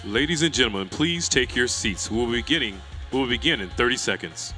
Ladies and gentlemen, please take your seats. We will begin in 30 seconds.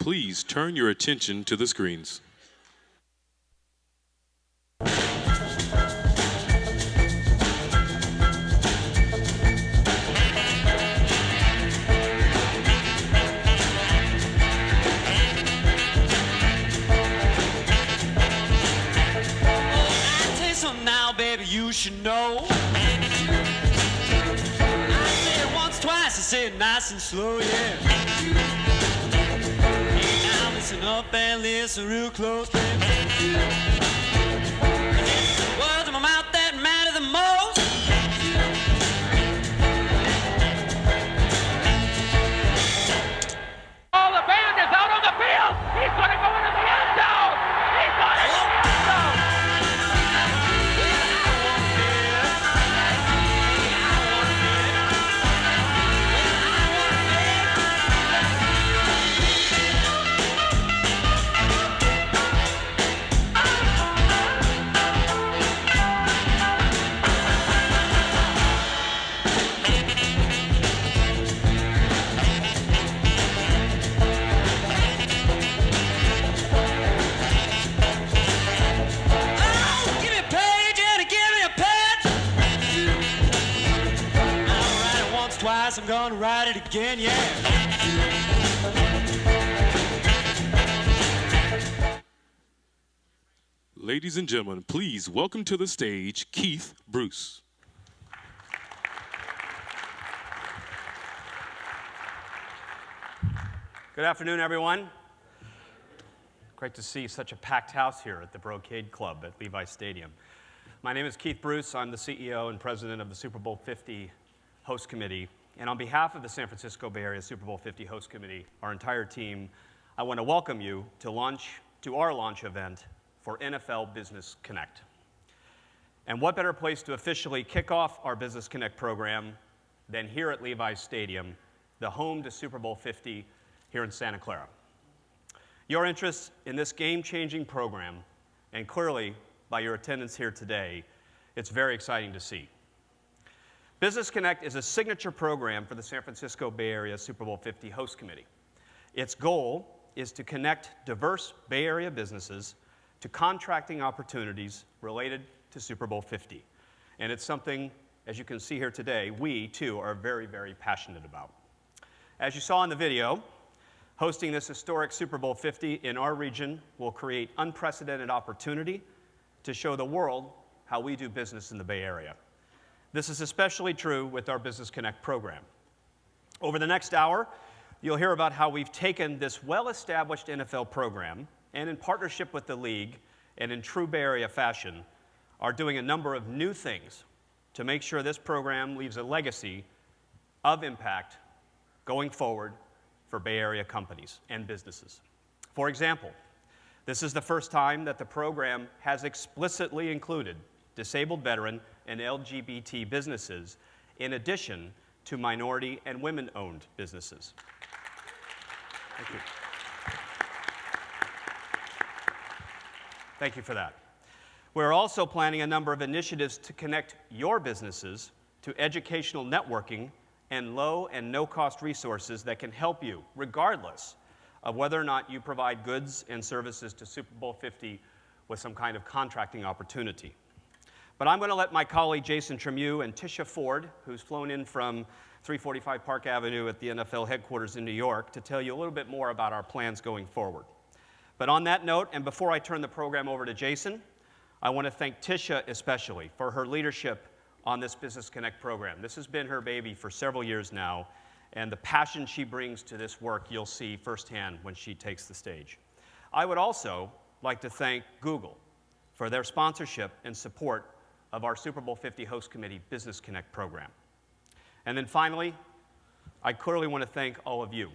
Please turn your attention to the screens. You should know. I say it once, twice, I say it nice and slow, yeah. Hey, now listen up and listen real close, baby. It's the words in my mouth that matter the most. Oh, the band is out on the field. He's going to go into the end zone. He's going to go in the end zone. I'm gonna ride it again, yeah. Ladies and gentlemen, please welcome to the stage Keith Bruce. Good afternoon, everyone. Great to see such a packed house here at the Brocade Club at Levi Stadium. My name is Keith Bruce. I'm the CEO and president of the Super Bowl 50 Host Committee. And on behalf of the San Francisco Bay Area Super Bowl 50 Host Committee, our entire team, I want to welcome you to our launch event for NFL Business Connect. And what better place to officially kick off our Business Connect program than here at Levi Stadium, the home to Super Bowl 50 here in Santa Clara. Your interest in this game-changing program, and clearly by your attendance here today, it's very exciting to see. Business Connect is a signature program for the San Francisco Bay Area Super Bowl 50 Host Committee. Its goal is to connect diverse Bay Area businesses to contracting opportunities related to Super Bowl 50. And it's something, as you can see here today, we, too, are very, very passionate about. As you saw in the video, hosting this historic Super Bowl 50 in our region will create unprecedented opportunity to show the world how we do business in the Bay Area. This is especially true with our Business Connect program. Over the next hour, you'll hear about how we've taken this well-established NFL program and in partnership with the league and in true Bay Area fashion, are doing a number of new things to make sure this program leaves a legacy of impact going forward for Bay Area companies and businesses. For example, this is the first time that the program has explicitly included disabled veteran and LGBT businesses, in addition to minority and women-owned businesses. Thank you. Thank you for that. We're also planning a number of initiatives to connect your businesses to educational networking and low and no-cost resources that can help you, regardless of whether or not you provide goods and services to Super Bowl 50 with some kind of contracting opportunity. But I'm going to let my colleague Jason Tremieux and Tisha Ford, who's flown in from 345 Park Avenue at the NFL headquarters in New York, to tell you a little bit more about our plans going forward. But on that note, and before I turn the program over to Jason, I want to thank Tisha especially for her leadership on this Business Connect program. This has been her baby for several years now, and the passion she brings to this work you'll see firsthand when she takes the stage. I would also like to thank Google for their sponsorship and support of our Super Bowl 50 Host Committee Business Connect program. And then finally, I clearly want to thank all of you,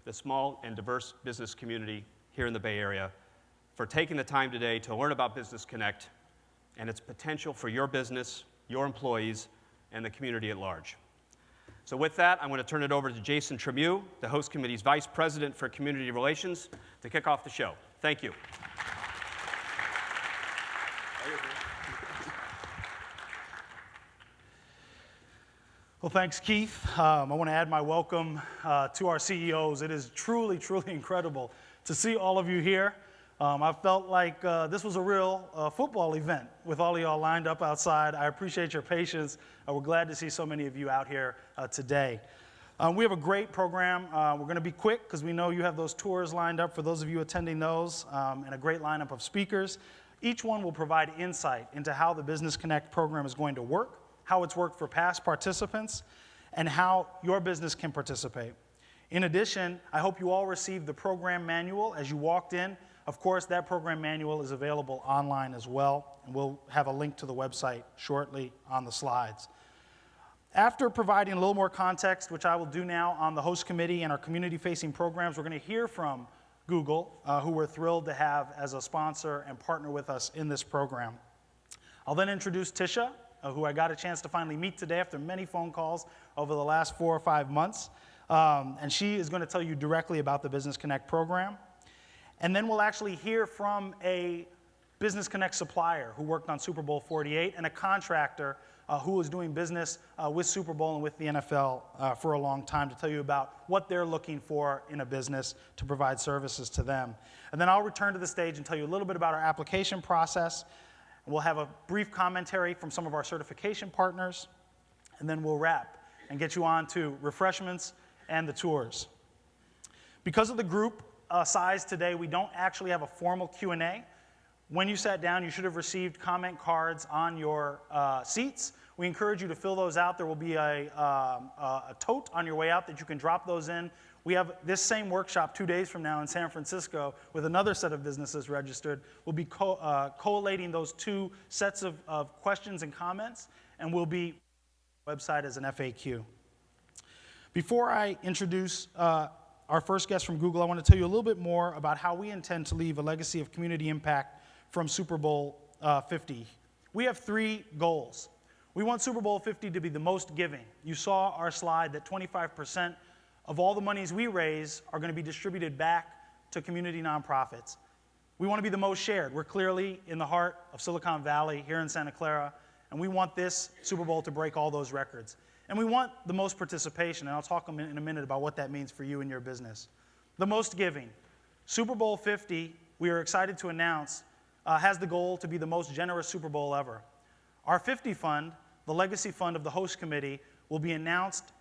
the small and diverse business community here in the Bay Area, for taking the time today to learn about Business Connect and its potential for your business, your employees, and the community at large. So with that, I'm going to turn it over to Jason Tremieux, the Host Committee's Vice President for Community Relations, to kick off the show. Thank you. Well, thanks, Keith. I want to add my welcome to our CEOs. It is truly, truly incredible to see all of you here. I felt like this was a real football event with all of y'all lined up outside. I appreciate your patience. We're glad to see so many of you out here today. We have a great program. We're going to be quick because we know you have those tours lined up for those of you attending those, and a great lineup of speakers. Each one will provide insight into how the Business Connect program is going to work, how it's worked for past participants, and how your business can participate. In addition, I hope you all received the program manual as you walked in. Of course, that program manual is available online as well, and we'll have a link to the website shortly on the slides. After providing a little more context, which I will do now on the host committee and our community-facing programs, we're going to hear from Google, who we're thrilled to have as a sponsor and partner with us in this program. I'll then introduce Tisha, who I got a chance to finally meet today after many phone calls over the last 4 or 5 months. And she is going to tell you directly about the Business Connect program. And then we'll actually hear from a Business Connect supplier who worked on Super Bowl 48 and a contractor who was doing business with Super Bowl and with the NFL for a long time to tell you about what they're looking for in a business to provide services to them. And then I'll return to the stage and tell you a little bit about our application process. We'll have a brief commentary from some of our certification partners, and then we'll wrap and get you on to refreshments and the tours. Because of the group size today, we don't actually have a formal Q&A. When you sat down, you should have received comment cards on your seats. We encourage you to fill those out. There will be a tote on your way out that you can drop those in. We have this same workshop 2 days from now in San Francisco with another set of businesses registered. We'll be collating those 2 sets of questions and comments, and we'll be on the website as an FAQ. Before I introduce our first guest from Google, I want to tell you a little bit more about how we intend to leave a legacy of community impact from Super Bowl 50. We have 3 goals. We want Super Bowl 50 to be the most giving. You saw our slide that 25% of all the monies we raise are going to be distributed back to community nonprofits. We want to be the most shared. We're clearly in the heart of Silicon Valley here in Santa Clara, and we want this Super Bowl to break all those records. And we want the most participation, and I'll talk in a minute about what that means for you and your business. The most giving. Super Bowl 50, we are excited to announce, has the goal to be the most generous Super Bowl ever. Our 50 fund, the legacy fund of the host committee, will be announced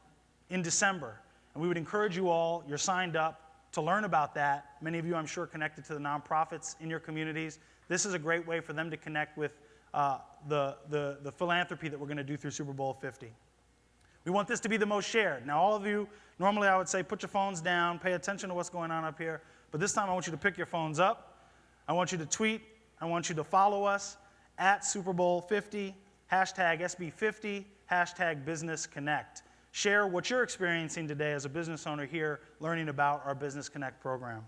in December. And we would encourage you all, you're signed up, to learn about that. Many of you, I'm sure, connected to the nonprofits in your communities. This is a great way for them to connect with the philanthropy that we're going to do through Super Bowl 50. We want this to be the most shared. Now, all of you, normally I would say put your phones down, pay attention to what's going on up here. But this time I want you to pick your phones up. I want you to tweet. I want you to follow us at Super Bowl 50, hashtag SB50, hashtag Business Connect. Share what you're experiencing today as a business owner here learning about our Business Connect program.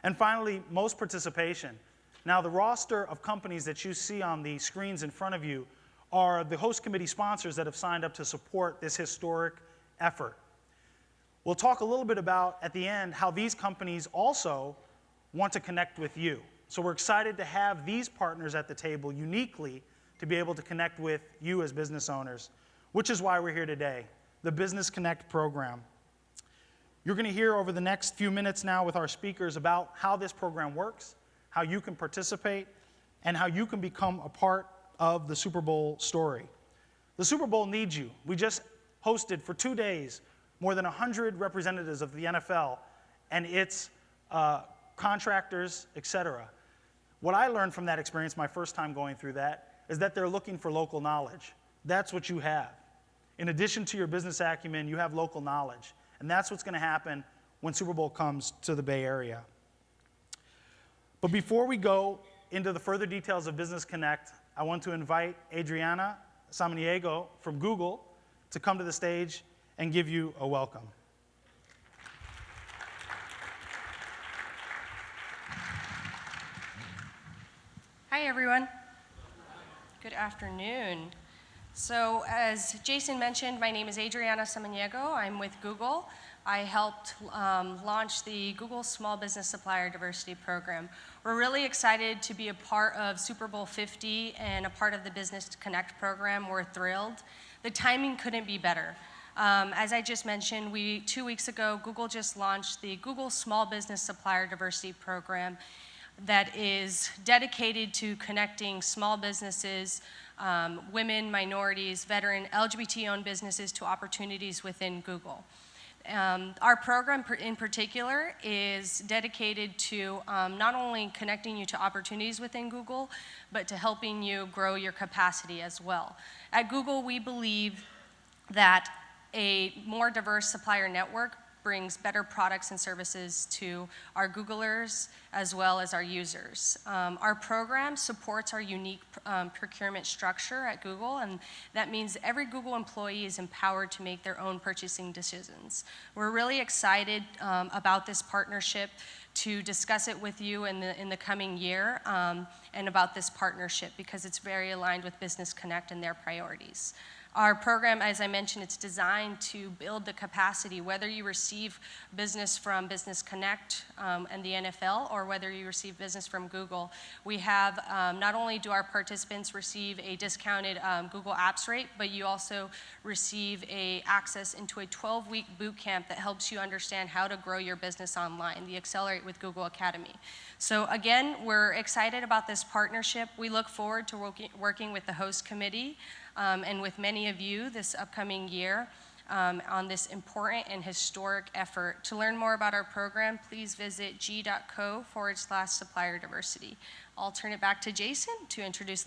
And finally, most participation. Now, the roster of companies that you see on the screens in front of you are the host committee sponsors that have signed up to support this historic effort. We'll talk a little bit about, at the end, how these companies also want to connect with you. So we're excited to have these partners at the table uniquely to be able to connect with you as business owners, which is why we're here today, the Business Connect program. You're going to hear over the next few minutes now with our speakers about how this program works, how you can participate, and how you can become a part of the Super Bowl story. The Super Bowl needs you. We just hosted for 2 days more than 100 representatives of the NFL and its contractors, etc. What I learned from that experience, my first time going through that, is that they're looking for local knowledge. That's what you have. In addition to your business acumen, you have local knowledge. And that's what's going to happen when Super Bowl comes to the Bay Area. But before we go into the further details of Business Connect, I want to invite Adriana Samaniego from Google to come to the stage and give you a welcome. Hi, everyone. Good afternoon. So, as Jason mentioned, my name is Adriana Samaniego. I'm with Google. I helped launch the Google Small Business Supplier Diversity Program. We're really excited to be a part of Super Bowl 50 and a part of the Business Connect program. We're thrilled. The timing couldn't be better. As I just mentioned, 2 weeks ago, Google just launched the Google Small Business Supplier Diversity Program that is dedicated to connecting small businesses, women, minorities, veteran, LGBT-owned businesses to opportunities within Google. Our program in particular is dedicated to not only connecting you to opportunities within Google, but to helping you grow your capacity as well. At Google, we believe that a more diverse supplier network brings better products and services to our Googlers as well as our users. Our program supports our unique procurement structure at Google, and that means every Google employee is empowered to make their own purchasing decisions. We're really excited about this partnership to discuss it with you in the coming year and about this partnership because it's very aligned with Business Connect and their priorities. Our program, as I mentioned, it's designed to build the capacity, whether you receive business from Business Connect and the NFL or whether you receive business from Google. We have, not only do our participants receive a discounted Google Apps rate, but you also receive access into a 12-week boot camp that helps you understand how to grow your business online, the Accelerate with Google Academy. So again, we're excited about this partnership. We look forward to working with the host committee and with many of you this upcoming year on this important and historic effort. To learn more about our program, please visit g.co/supplier diversity. I'll turn it back to Jason to introduce the next